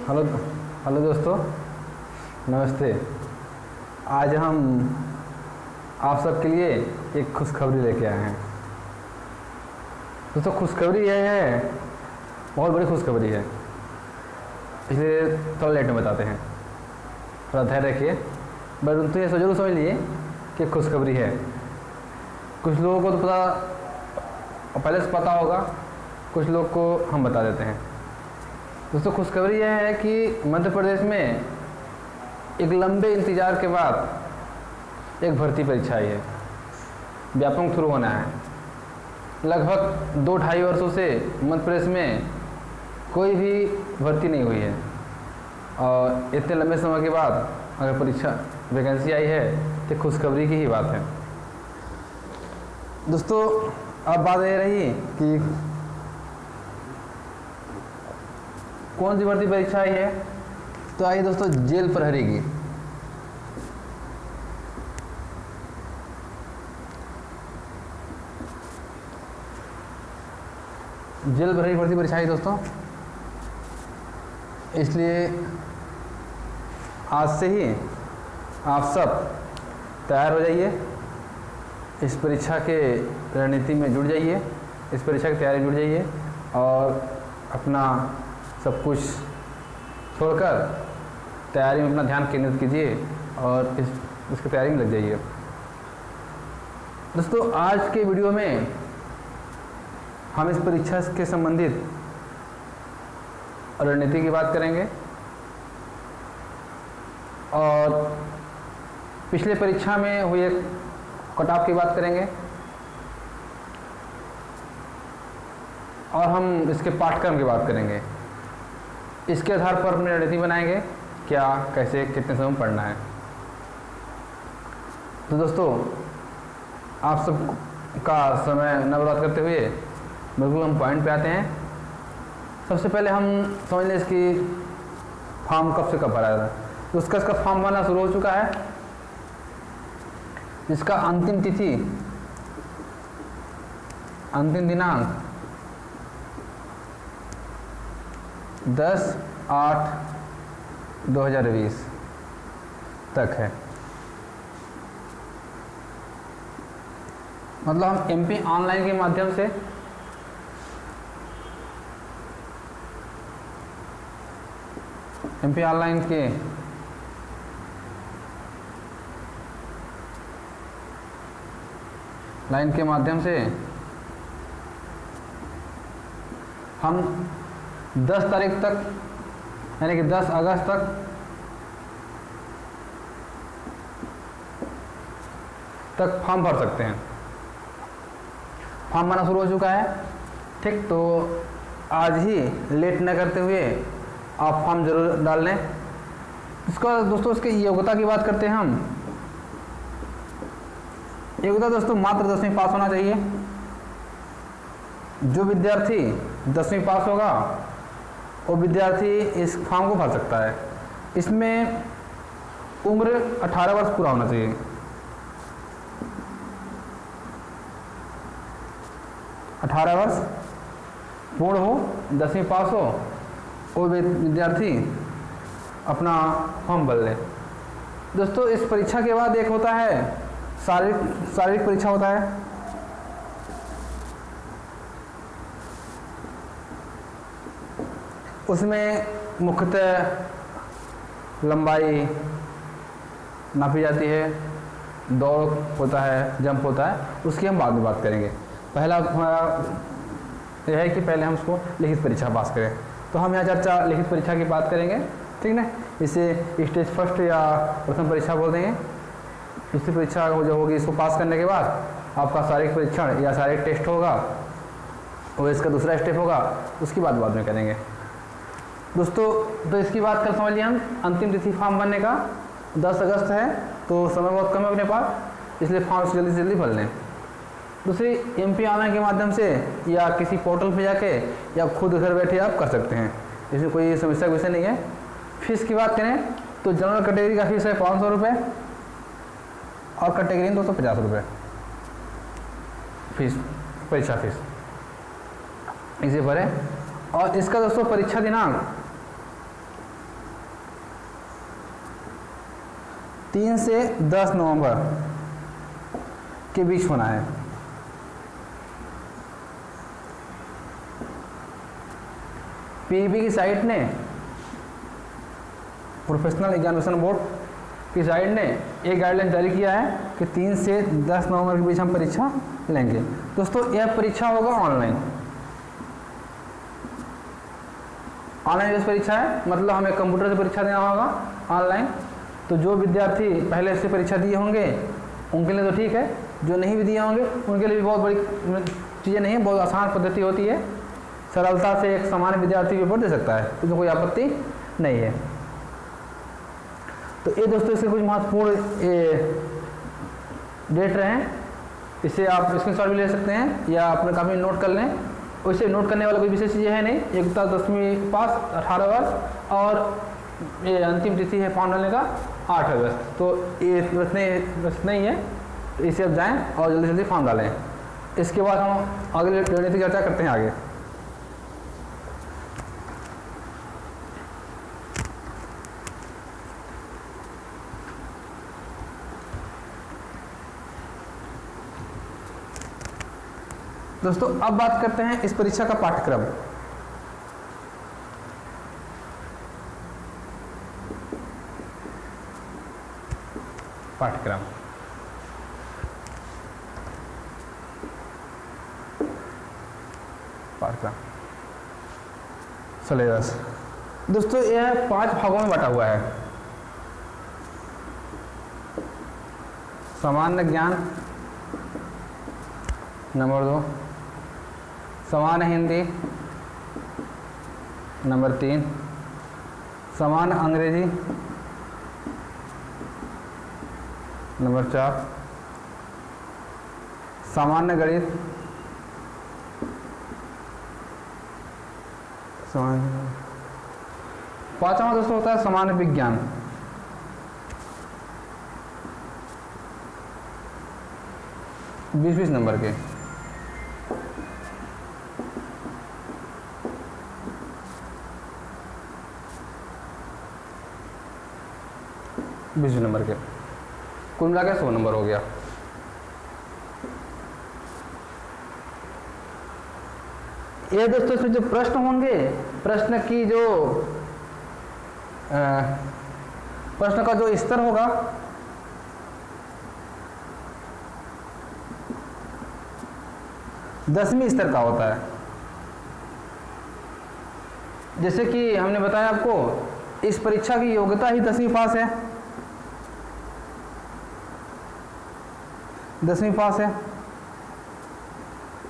Hello hello दोस्तों, नमस्ते। आज हम आप सबके लिए एक खुशखबरी लेके आए हैं। दोस्तों, खुशखबरी यह है, बहुत बड़ी खुशखबरी है, इसलिए थोड़ा लेट में बताते हैं। थोड़ा धैर्य रखिए। बट तो ये जरूर समझ लिए कि खुशखबरी है। कुछ लोगों को तो पता पहले से पता होगा, कुछ लोग को हम बता देते हैं। दोस्तों, खुशखबरी यह है कि मध्य प्रदेश में एक लंबे इंतज़ार के बाद एक भर्ती परीक्षा आई है। व्यापक शुरू होना है। लगभग 2-2.5 वर्षों से मध्य प्रदेश में कोई भी भर्ती नहीं हुई है, और इतने लंबे समय के बाद अगर परीक्षा वैकेंसी आई है तो खुशखबरी की ही बात है। दोस्तों, अब बात ये रही कि कौन सी भर्ती परीक्षा आई है। तो आइए दोस्तों, जेल प्रहरी की। जेल प्रहरी भर्ती परीक्षा आई दोस्तों, इसलिए आज से ही आप सब तैयार हो जाइए। इस परीक्षा के रणनीति में जुड़ जाइए, इस परीक्षा की तैयारी में जुड़ जाइए और अपना सब कुछ छोड़कर तैयारी में अपना ध्यान केंद्रित कीजिए और इसकी तैयारी में लग जाइए। दोस्तों, आज के वीडियो में हम इस परीक्षा के संबंधित रणनीति की बात करेंगे और पिछले परीक्षा में हुए कट ऑफ की बात करेंगे और हम इसके पाठ्यक्रम की बात करेंगे। इसके आधार पर अपनी रणनीति बनाएंगे, क्या कैसे कितने समय पढ़ना है। तो दोस्तों, आप सब का समय न बर्बाद करते हुए बिल्कुल हम पॉइंट पे आते हैं। सबसे पहले हम समझ लें इसकी फॉर्म कब से कब भरा जाता है। तो इसका फॉर्म भरना शुरू हो चुका है, जिसका अंतिम तिथि, अंतिम दिनांक 10/8/2020 तक है। मतलब हम एमपी ऑनलाइन के माध्यम से एमपी ऑनलाइन के लाइन के माध्यम से हम 10 तारीख तक, यानी कि 10 अगस्त तक फॉर्म भर सकते हैं। फॉर्म भरना शुरू हो चुका है, ठीक। तो आज ही लेट न करते हुए आप फॉर्म जरूर डाल लें। इसका दोस्तों, इसकी योग्यता की बात करते हैं हम। योग्यता दोस्तों, मात्र 10वीं पास होना चाहिए। जो विद्यार्थी 10वीं पास होगा वो विद्यार्थी इस फॉर्म को भर सकता है। इसमें उम्र 18 वर्ष पूरा होना चाहिए। 18 वर्ष पूर्ण हो, 10वीं पास हो, वो विद्यार्थी अपना फॉर्म भर ले। दोस्तों, इस परीक्षा के बाद एक होता है शारीरिक परीक्षा होता है। उसमें मुख्यतः लंबाई नापी जाती है, दौड़ होता है, जंप होता है, उसकी हम बाद में बात करेंगे। पहला हमारा यह है कि पहले हम उसको लिखित परीक्षा पास करें। तो हम यहाँ चर्चा लिखित परीक्षा की बात करेंगे, ठीक ना। इसे स्टेज फर्स्ट या प्रथम परीक्षा बोल देंगे। दूसरी परीक्षा जो होगी, इसको पास करने के बाद आपका शारीरिक परीक्षण या शारीरिक टेस्ट होगा, और इसका दूसरा स्टेप होगा, उसकी बात बाद में करेंगे। दोस्तों, तो इसकी बात कर समझ लिया हम। अंतिम तिथि फॉर्म भरने का 10 अगस्त है, तो समय बहुत कम है अपने पास, इसलिए फॉर्म जल्दी से जल्दी भर लें। दूसरी, एमपी ऑनलाइन के माध्यम से या किसी पोर्टल पे जाके या खुद घर बैठे आप कर सकते हैं, इसमें कोई समस्या का विषय नहीं है। फीस की बात करें तो जनरल कैटेगरी का फीस है 500 रुपये और कैटेगरी 250 रुपये फीस, परीक्षा फीस इसे भरें। और इसका दोस्तों परीक्षा दिनांक 3 से 10 नवंबर के बीच होना है। पीईबी की साइट ने, प्रोफेशनल एग्जामिनेशन बोर्ड की साइट ने एक गाइडलाइन जारी किया है कि 3 से 10 नवंबर के बीच हम परीक्षा लेंगे। दोस्तों यह परीक्षा होगा ऑनलाइन। ऑनलाइन बेस्ड परीक्षा है, मतलब हमें कंप्यूटर से परीक्षा देना होगा ऑनलाइन। तो जो विद्यार्थी पहले से परीक्षा दिए होंगे उनके लिए तो ठीक है, जो नहीं भी दिए होंगे उनके लिए भी बहुत बड़ी चीज़ें नहीं है, बहुत आसान पद्धति होती है। सरलता से एक सामान्य विद्यार्थी पेपर दे सकता है, तो कोई आपत्ति नहीं है। तो ये दोस्तों इसके कुछ महत्वपूर्ण डेट रहे हैं, इसे आप स्क्रीनशॉट भी ले सकते हैं या अपने काफी नोट कर लें। वैसे नोट करने वाला कोई विशेष चीज़ें है नहीं। एक तो 10वीं पास 18 वर्ष और ये अंतिम तिथि है फॉर्म डालने का 8 अगस्त। तो ये बस नहीं है, तो इसे अब जाएँ और जल्दी जल्दी फॉर्म डालें। इसके बाद हम अगले रणनीति चर्चा करते हैं आगे। दोस्तों अब बात करते हैं इस परीक्षा का पाठ्यक्रम। पाठ्यक्रम सिलेबस दोस्तों यह 5 भागों में बटा हुआ है। सामान्य ज्ञान नंबर 2, सामान्य हिंदी नंबर 3, सामान्य अंग्रेजी नंबर 4, सामान्य गणित पांचवा दोस्तों होता है सामान्य विज्ञान। बीस नंबर के। बीस नंबर के कुल मिला के 100 नंबर हो गया। ये दोस्तों इसमें जो प्रश्न होंगे, प्रश्न की जो प्रश्न का जो स्तर होगा दसवीं स्तर का होता है। जैसे कि हमने बताया आपको इस परीक्षा की योग्यता ही 10वीं पास है, 10वीं पास है।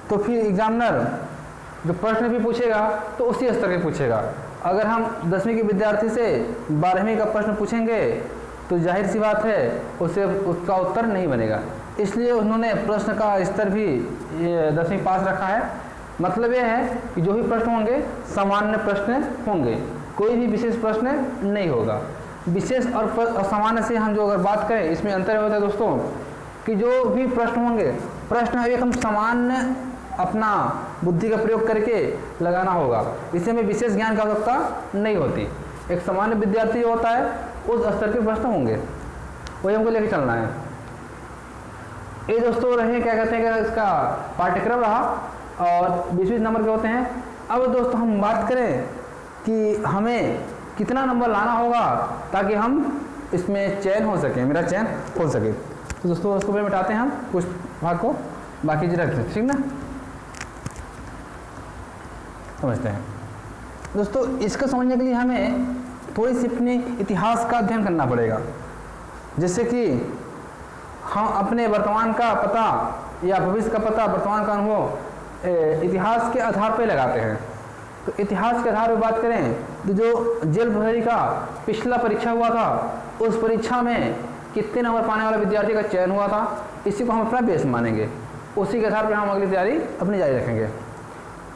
तो फिर एग्जामिनर जो प्रश्न भी पूछेगा तो उसी स्तर के पूछेगा। अगर हम 10वीं के विद्यार्थी से 12वीं का प्रश्न पूछेंगे तो जाहिर सी बात है उसे उसका उत्तर नहीं बनेगा। इसलिए उन्होंने प्रश्न का स्तर भी 10वीं पास रखा है। मतलब यह है कि जो भी प्रश्न होंगे सामान्य प्रश्न होंगे, कोई भी विशेष प्रश्न नहीं होगा। विशेष और सामान्य से हम जो अगर बात करें इसमें अंतर होता है दोस्तों कि जो भी प्रश्न होंगे, प्रश्न एक हम सामान्य अपना बुद्धि का प्रयोग करके लगाना होगा। इसे में विशेष ज्ञान की आवश्यकता नहीं होती। एक सामान्य विद्यार्थी जो होता है उस स्तर के प्रश्न होंगे, वही हमको लेके चलना है। ये दोस्तों रहे क्या कहते हैं कि इसका पाठ्यक्रम रहा और 20 नंबर के होते हैं। अब दोस्तों हम बात करें कि हमें कितना नंबर लाना होगा ताकि हम इसमें चयन हो सके, मेरा चयन हो सके। तो दोस्तों उसको मिटाते हैं हम कुछ भाग को, बाकी जी रखते हैं, ठीक ना, समझते हैं। दोस्तों इसको समझने के लिए हमें थोड़ी सी अपने इतिहास का अध्ययन करना पड़ेगा। जैसे कि हम अपने वर्तमान का पता या भविष्य का पता, वर्तमान का अनुभव इतिहास के आधार पर लगाते हैं। तो इतिहास के आधार पर बात करें तो जो जेल प्रहरी का पिछला परीक्षा हुआ था उस परीक्षा में कितने नंबर पाने वाला विद्यार्थी का चयन हुआ था, इसी को हम अपना बेस मानेंगे। उसी के आधार पर हम अगली तैयारी अपनी जारी रखेंगे।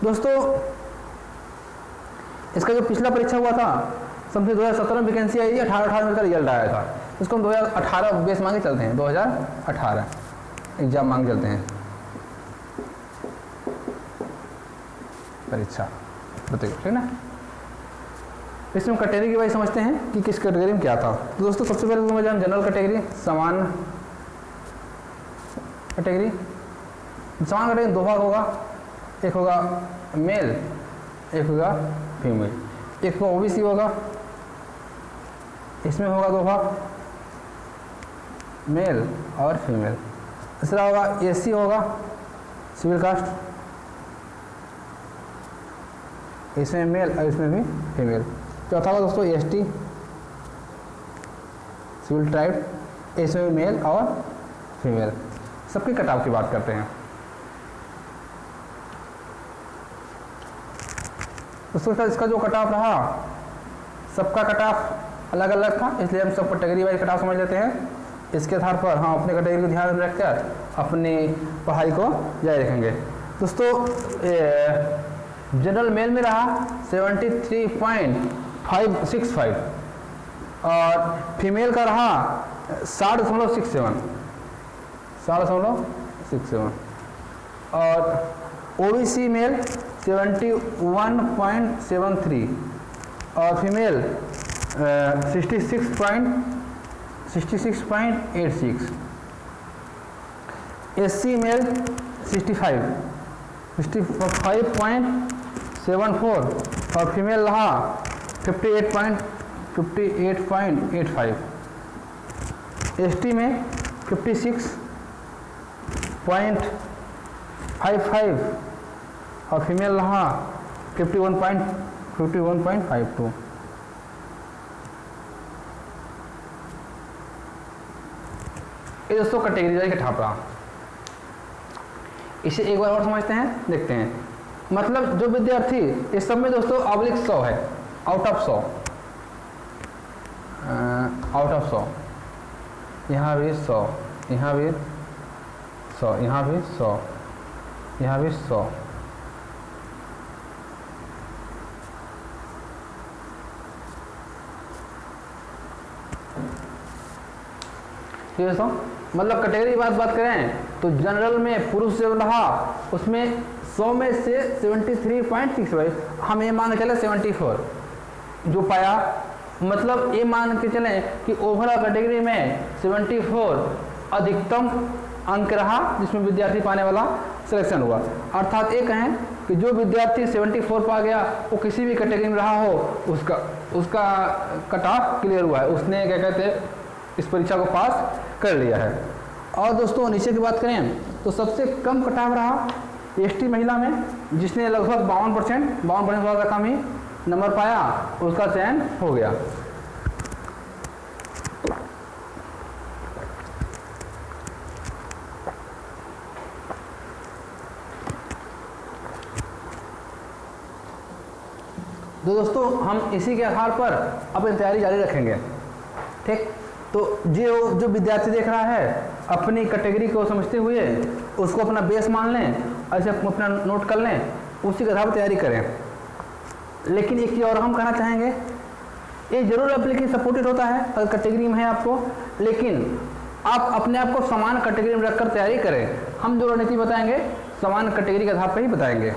दोस्तों इसका जो पिछला परीक्षा हुआ था समथिंग 2017 में वैकेंसी आई थी, 18 में इसका रिजल्ट आया था। इसको हम 2018 बेस मांगे चलते हैं, 2018 एग्जाम मांग चलते हैं, परीक्षा प्रतियोगिता, ठीक ना। इसमें कैटेगरी वाइज समझते हैं कि किस कैटेगरी में क्या था। तो दोस्तों सबसे पहले समझ जाए जनरल कैटेगरी, समान कैटेगरी। समान कैटेगरी दो भाग होगा, एक होगा मेल, एक होगा फीमेल। एक होगा ओबीसी होगा, इसमें होगा दो भाग, मेल और फीमेल। दूसरा होगा एससी होगा, सिविल कास्ट, इसमें मेल और इसमें भी फीमेल। चौथा होगा दोस्तों एसटी, सिविल ट्राइब, इसमें भी मेल और फीमेल। सबके कटाव की बात करते हैं। उसके इसका जो कटाव रहा, सबका कटाव अलग अलग था, इसलिए हम सब कैटेगरी वाइज कटाव समझ लेते हैं। इसके आधार पर हम अपने कैटेगरी को ध्यान में रखकर अपनी पढ़ाई को जारी रखेंगे। दोस्तों जनरल मेल में रहा 73.565 और फीमेल का रहा 60.67 और ओबीसी मेल 71.73 और फीमेल 66.86, एससी मेल 65.74 और फीमेल रहा 58.85, एसटी में 56.55 और फीमेल रहा 51.52। ये दोस्तों कैटेगरी वाइज का ठाप रहा। इसे एक बार और समझते हैं, देखते हैं। मतलब जो विद्यार्थी इस सब में दोस्तों ऑब्लिक 100 है, आउट ऑफ 100, यहाँ भी 100, यहाँ भी 100, यहाँ भी 100, यहाँ भी 100। ठीक है दोस्तों, मतलब कैटेगरी की बात करें तो जनरल में पुरुष जो रहा उसमें 100 में से 73.65, हम ये मान के चले 74 जो पाया। मतलब ये मान के चलें कि ओवरऑल कैटेगरी में 74 अधिकतम अंक रहा जिसमें विद्यार्थी पाने वाला सिलेक्शन हुआ। अर्थात ये कहें कि जो विद्यार्थी 74 पा गया वो किसी भी कैटेगरी में रहा हो उसका कट ऑफ क्लियर हुआ है, उसने क्या कहते हैं इस परीक्षा को पास कर लिया है। और दोस्तों नीचे की बात करें तो सबसे कम कटाव रहा एसटी महिला में, जिसने लगभग 52% कम ही नंबर पाया, उसका चयन हो गया। तो दोस्तों हम इसी के आधार पर अपनी तैयारी जारी रखेंगे। ठीक, तो जो विद्यार्थी देख रहा है अपनी कैटेगरी को समझते हुए उसको अपना बेस मान लें, ऐसे अपना नोट कर लें, उसी के आधार पर तैयारी करें। लेकिन एक चीज़ और हम कहना चाहेंगे, ये जरूर एप्लीकेशन सपोर्टेड होता है अगर कैटेगरी में है आपको, लेकिन आप अपने आप को समान कैटेगरी में रखकर तैयारी करें। हम जो रणनीति बताएंगे समान कैटेगरी के आधार पर ही बताएंगे।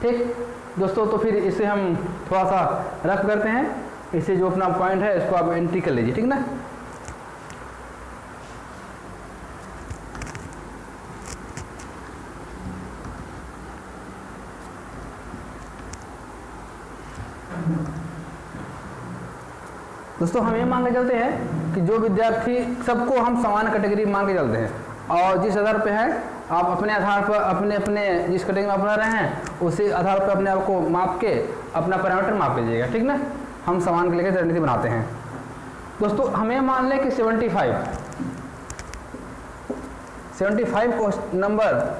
ठीक दोस्तों, तो फिर इसे हम थोड़ा सा रफ करते हैं। इसे जो अपना पॉइंट है इसको आप एंट्री कर लीजिए, ठीक ना। दोस्तों हम ये मान के चलते हैं कि जो विद्यार्थी, सबको हम समान कैटेगरी मान के चलते हैं और जिस आधार पे है आप अपने आधार पर अपने जिस कैटेगरी में आप पढ़ रहे हैं उसी आधार पर अपने आप को माप के अपना पैरामीटर माप लीजिएगा, ठीक ना। हम समान के लेकर रणनीति बनाते हैं। दोस्तों हमें मान लें कि 75 को नंबर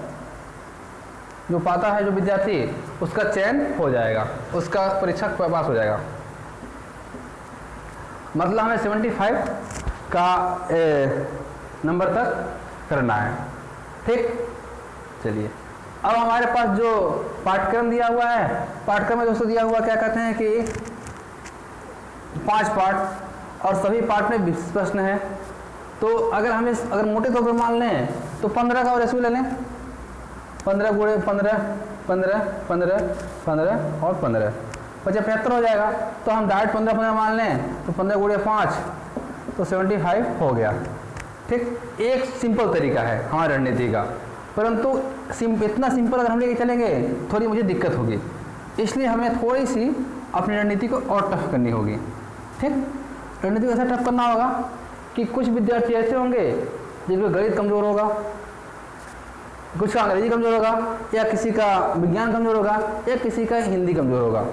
जो पाता है जो विद्यार्थी, उसका चयन हो जाएगा, उसका परीक्षा पास हो जाएगा। मतलब हमें 75 का नंबर तक करना है। ठीक, चलिए अब हमारे पास जो पाठ्यक्रम दिया हुआ है, पाठ्यक्रम में दोस्तों दिया हुआ क्या कहते हैं कि 5 पार्ट और सभी पार्ट में 20 प्रश्न है। तो अगर मोटे तौर पर मान लें तो 15 का रेशियो ले लें, 15 गुणे 15 15 15 15 और 15, 75 हो जाएगा। तो हम डायरेक्ट 15 मान लें, तो 15 गुणे 5 तो 75 हो गया। ठीक, एक सिंपल तरीका है हमारी रणनीति का, परंतु इतना सिंपल अगर हम लेके चलेंगे थोड़ी मुझे दिक्कत होगी, इसलिए हमें थोड़ी सी अपनी रणनीति को और टफ करनी होगी। ठीक, रणनीति को ऐसा टफ करना होगा कि कुछ विद्यार्थी ऐसे होंगे जिनका गणित कमज़ोर होगा, कुछ का अंग्रेजी कमज़ोर होगा, या किसी का विज्ञान कमज़ोर होगा, या किसी का हिंदी कमज़ोर होगा।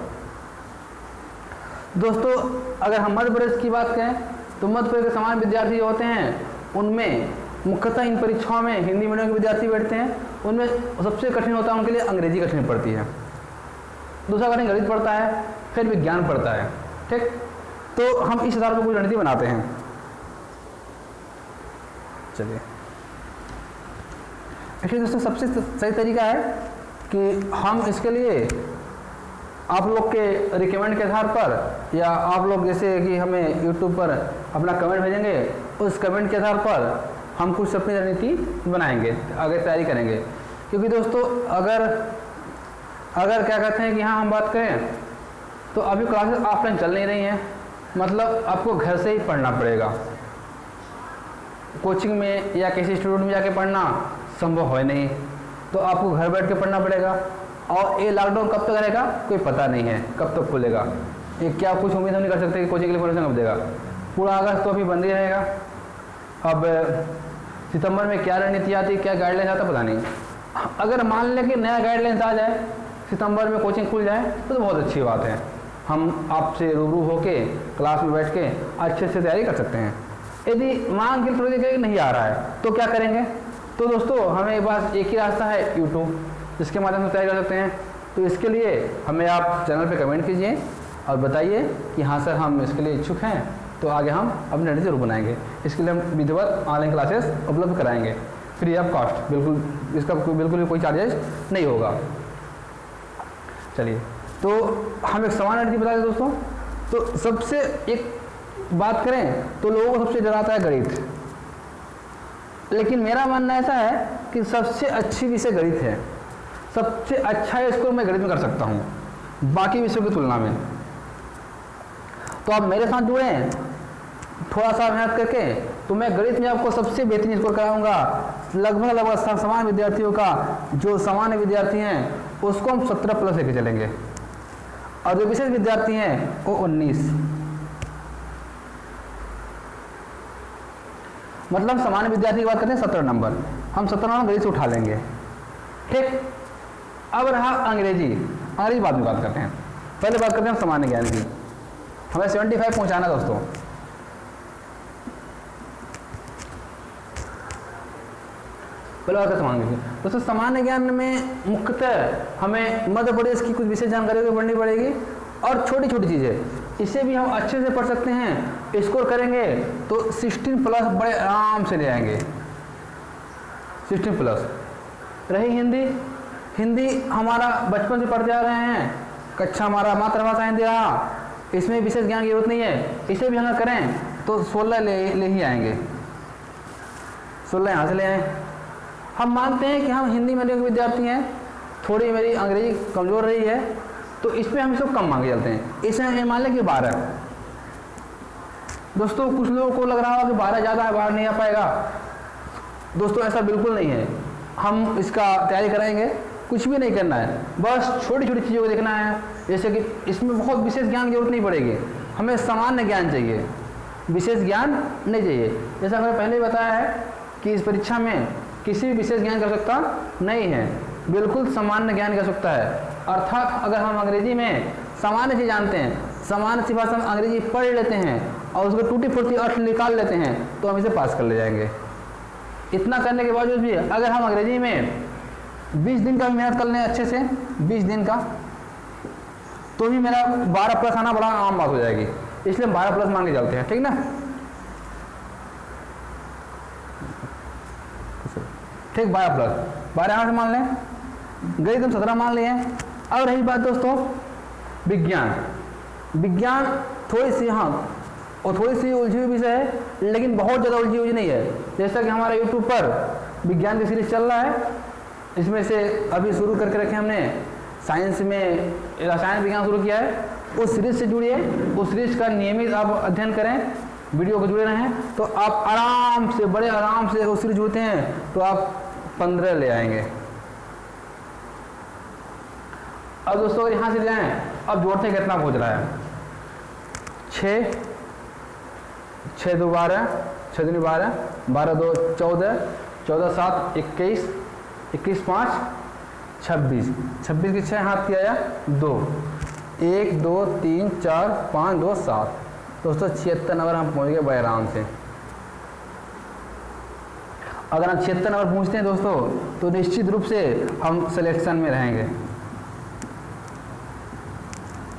दोस्तों अगर हम मध्य प्रदेश की बात करें तो मध्य प्रदेश के सामान्य विद्यार्थी जो होते हैं उनमें मुख्यतः इन परीक्षाओं में हिंदी मीडियम के विद्यार्थी बैठते हैं, उनमें सबसे कठिन होता है उनके लिए अंग्रेजी कठिन पड़ती है, दूसरा कठिन गणित पड़ता है, फिर विज्ञान पड़ता है। ठीक, तो हम इस आधार पर कोई रणनीति बनाते हैं। चलिए, इसलिए दोस्तों सबसे सही तरीका है कि हम इसके लिए आप लोग के रिकमेंड के आधार पर, या आप लोग जैसे कि हमें यूट्यूब पर अपना कमेंट भेजेंगे, उस कमेंट के आधार पर हम कुछ अपनी रणनीति बनाएंगे, आगे तैयारी करेंगे। क्योंकि दोस्तों अगर क्या कहते हैं कि हाँ हम बात करें तो अभी क्लासेस ऑफलाइन चल नहीं रही हैं, मतलब आपको घर से ही पढ़ना पड़ेगा। कोचिंग में या किसी इंस्टीट्यूट में जाके पढ़ना संभव है नहीं, तो आपको घर बैठ के पढ़ना पड़ेगा। और ये लॉकडाउन कब तक रहेगा कोई पता नहीं है, कब तक खुलेगा, ये क्या कुछ उम्मीद हम नहीं कर सकते कि कोचिंग के लिए परमिशन कब देगा। पूरा अगस्त तो अभी बंद ही रहेगा। अब सितंबर में क्या रणनीति आती, क्या गाइडलाइन आता पता नहीं। अगर मान लें कि नया गाइडलाइंस आ जाए, सितंबर में कोचिंग खुल जाए तो बहुत अच्छी बात है, हम आपसे रूबरू होके क्लास में बैठ के अच्छे से तैयारी कर सकते हैं। यदि मांग के थोड़ी देर नहीं आ रहा है तो क्या करेंगे? तो दोस्तों हमें बस एक ही रास्ता है, यूट्यूब, जिसके माध्यम से तैयारी कर सकते हैं। तो इसके लिए हमें आप चैनल पे कमेंट कीजिए और बताइए कि हाँ सर हम इसके लिए इच्छुक हैं, तो आगे हम अपनी रणनीति जरूर बनाएंगे। इसके लिए हम विधिवत ऑनलाइन क्लासेस उपलब्ध कराएंगे फ्री ऑफ कॉस्ट, बिल्कुल इसका बिल्कुल भी कोई चार्जेस नहीं होगा। चलिए, तो हम एक समान रणनीति बता दें दोस्तों। तो सबसे एक बात करें तो लोगों को सबसे डराता है गणित, लेकिन मेरा मानना ऐसा है कि सबसे अच्छी विषय गणित है, सबसे अच्छा स्कोर मैं गणित में कर सकता हूँ बाकी विषयों की तुलना में। तो आप मेरे साथ जुड़े हैं, थोड़ा सा मेहनत करके, तो मैं गणित में आपको सबसे बेहतरीन स्कोर कराऊंगा। लगभग सामान्य विद्यार्थियों का, जो सामान्य विद्यार्थी हैं उसको हम 17+ लेके चलेंगे, और जो विशेष विद्यार्थी हैं वो 19। मतलब सामान्य विद्यार्थी की बात करते हैं 17 नंबर, हम 17 नंबर गणित से उठा लेंगे। ठीक, अब रहा अंग्रेजी बाद में बात करते हैं, पहले बात करते हैं सामान्य ज्ञान की। हमें 75 पहुंचाना दोस्तों। पहले बात करते हैं दोस्तों सामान्य ज्ञान में मुख्यतः हमें मध्य प्रदेश की कुछ विशेष जानकारी को पढ़नी पड़ेगी, और छोटी छोटी चीज़ें इसे भी हम अच्छे से पढ़ सकते हैं। स्कोर करेंगे तो 16+ बड़े आराम से ले आएंगे, 16+। रही हिंदी हमारा बचपन से पढ़ते आ रहे हैं, कक्षा हमारा मातृभाषा हिंदी रहा, इसमें विशेष ज्ञान की जरूरत नहीं है। इसे भी अगर करें तो 16 ले ही आएंगे, 16 यहाँ से ले आए। हम मानते हैं कि हम हिंदी मीडियम के विद्यार्थी हैं, थोड़ी मेरी अंग्रेजी कमज़ोर रही है, तो इसमें हम इसको कम मांगे चलते हैं। इसे मान लें कि 12। दोस्तों कुछ लोगों को लग रहा होगा कि 12 ज़्यादा है, 12 नहीं आ पाएगा। दोस्तों ऐसा बिल्कुल नहीं है, हम इसका तैयारी कराएंगे, कुछ भी नहीं करना है, बस छोटी छोटी चीज़ों को देखना है। जैसे कि इसमें बहुत विशेष ज्ञान की जरूरत नहीं पड़ेगी, हमें सामान्य ज्ञान चाहिए, विशेष ज्ञान नहीं चाहिए। जैसा मैंने पहले ही बताया है कि इस परीक्षा में किसी भी विशेष ज्ञान की आवश्यकता नहीं है, बिल्कुल सामान्य ज्ञान की आवश्यकता है। अर्थात अगर हम अंग्रेजी में सामान्य चीज़ जानते हैं, सामान्य सी भाषा में अंग्रेजी पढ़ लेते हैं और उसको टूटी फूटी अर्थ निकाल लेते हैं, तो हम इसे पास कर ले जाएंगे। इतना करने के बावजूद भी अगर हम अंग्रेजी में 20 दिन का भी मेहनत कर लें अच्छे से, 20 दिन का, तो भी मेरा 12+ आना बड़ा आम बात हो जाएगी। इसलिए हम 12+ मान के चलते हैं, ठीक ना। ठीक, 12+ यहाँ से मान लें, गई तुम 17 मान लिए। अब रही बात दोस्तों विज्ञान थोड़ी सी, हाँ और थोड़ी सी उलझी हुई विषय है, लेकिन बहुत ज़्यादा उलझी हुई नहीं है। जैसा कि हमारा यूट्यूब पर विज्ञान की सीरीज चल रहा है, इसमें से अभी शुरू करके रखे हमने साइंस में रसायन विज्ञान शुरू किया है, उस सीरीज से जुड़िए, उस सीरीज का नियमित आप अध्ययन करें, वीडियो को जुड़े रहें, तो आप आराम से, बड़े आराम से उस सीरीज जुड़ते हैं तो आप 15 ले आएंगे। अब दोस्तों अगर यहाँ से जाएं, अब जोड़ते हैं कितना पहुँच रहा है, 6 6 2 12, 6 2 12, 12 2 14, 14 7 21, 21 5 26, 26 की 6 हाथ किया या 2, 1 2 3 4 5 2 7। दोस्तों 76 नंबर हम पहुँच गए बड़े आराम से। अगर हम 76 नंबर पहुँचते हैं दोस्तों तो निश्चित रूप से हम सिलेक्शन में रहेंगे,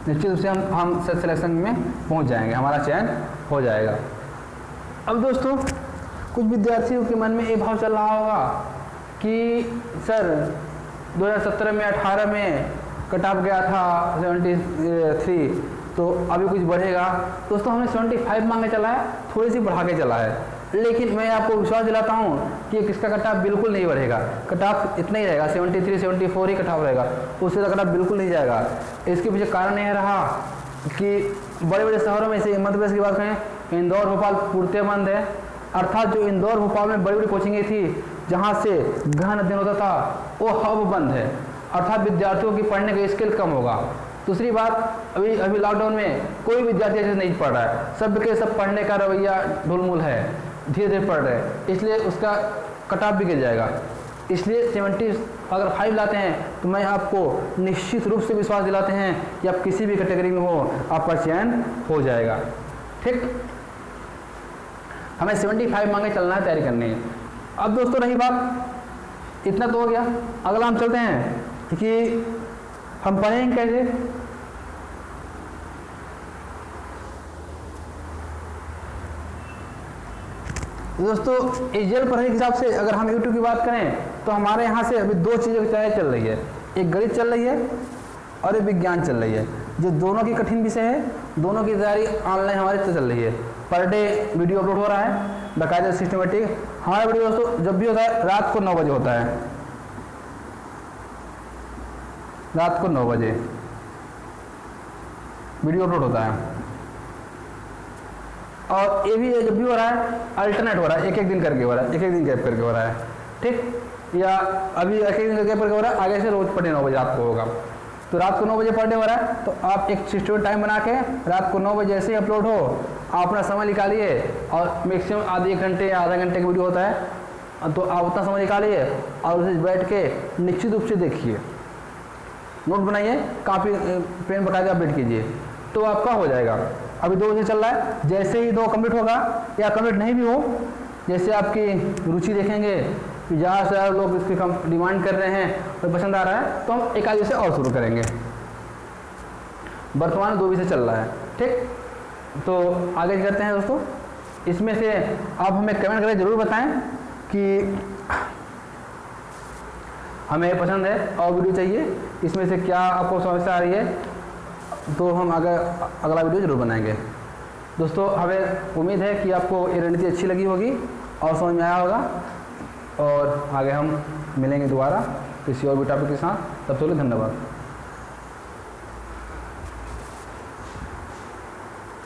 निश्चित रूप से हम सिलेक्शन में पहुंच जाएंगे, हमारा चयन हो जाएगा। अब दोस्तों कुछ विद्यार्थियों के मन में ये भाव चल रहा होगा कि सर 2017 में 18 में कट ऑफ गया था 73, तो अभी कुछ बढ़ेगा। दोस्तों हमने 75 मांगे चला है, थोड़ी सी बढ़ा के चला है, लेकिन मैं आपको विश्वास दिलाता हूँ कि किसका कट ऑफ बिल्कुल नहीं बढ़ेगा, कट ऑफ इतना ही रहेगा, 73 74 ही कट ऑफ रहेगा, उससे कट ऑफ बिल्कुल नहीं जाएगा। इसके पीछे कारण यह रहा कि बड़े बड़े शहरों में, जैसे मध्य प्रदेश की बात करें, इंदौर भोपाल पूर्णतः बंद है, अर्थात जो इंदौर भोपाल में बड़ी बड़ी कोचिंगें थी जहाँ से गहन अध्ययन होता था वो हब बंद है, अर्थात विद्यार्थियों की पढ़ने का स्किल कम होगा। दूसरी बात, अभी लॉकडाउन में कोई विद्यार्थी ऐसे नहीं पढ़ रहा है, सबके सब पढ़ने का रवैया ढुलमुल है, धीरे धीरे पढ़ रहे हैं, इसलिए उसका कट ऑफ भी गिर जाएगा। इसलिए 70 अगर 5 लाते हैं तो मैं आपको निश्चित रूप से विश्वास दिलाते हैं कि आप किसी भी कैटेगरी में हो आपका चयन हो जाएगा। ठीक, हमें 75 मांगे चलना है, तैयारी करनी है। अब दोस्तों रही बात, इतना तो हो गया, अगला हम चलते हैं कि हम पढ़ेंगे कैसे। दोस्तों एजेल पढ़ने के हिसाब से अगर हम यूट्यूब की बात करें तो हमारे यहाँ से अभी 2 चीज़ों की तैयारी चल रही है, एक गणित चल रही है और एक विज्ञान चल रही है, जो दोनों की कठिन विषय है। दोनों की तैयारी ऑनलाइन हमारे से चल रही है, पर डे वीडियो अपलोड हो रहा है बाकायदा सिस्टमेटिक। हमारा वीडियो दोस्तों जब भी होता है रात को 9 बजे होता है, रात को 9 बजे वीडियो अपलोड होता है। और ये भी जब भी हो रहा है अल्टरनेट हो रहा है, एक दिन करके हो रहा है, एक दिन गैप करके हो रहा है। ठीक, या अभी एक दिन गैप करके हो रहा है, आगे से रोज पढ़े 9 बजे आपको होगा। तो रात को 9 बजे पर डे हो रहा है, तो आप एक सिस्टम टाइम बना के रात को 9 बजे ऐसे ही अपलोड हो, आप अपना समय निकालिए और मैक्सिमम आधे 1 घंटे या आधा घंटे का वीडियो होता है, तो आप उतना समय निकालिए और उसे बैठ के निश्चित रूप से देखिए, नोट बनाइए, कापी पेन बता के अपडेट कीजिए, तो आपका हो जाएगा। अभी 2 बजे चल रहा है, जैसे ही 2 कंप्लीट होगा या कंप्लीट नहीं भी हो, जैसे आपकी रुचि देखेंगे कि ज़्यादा से ज़्यादा लोग इसकी डिमांड कर रहे हैं और पसंद आ रहा है, तो हम एक आगे से और शुरू करेंगे। वर्तमान 2 विषय चल रहा है। ठीक, तो आगे करते हैं दोस्तों। इसमें से आप हमें कमेंट करके ज़रूर बताएं कि हमें पसंद है और वीडियो चाहिए, इसमें से क्या आपको समस्या आ रही है, तो हम अगला वीडियो जरूर बनाएंगे। दोस्तों हमें उम्मीद है कि आपको ये रणनीति अच्छी लगी होगी और समझ में आया होगा, और आगे हम मिलेंगे दोबारा किसी और भी टॉपिक के साथ। तब तक के लिए धन्यवाद।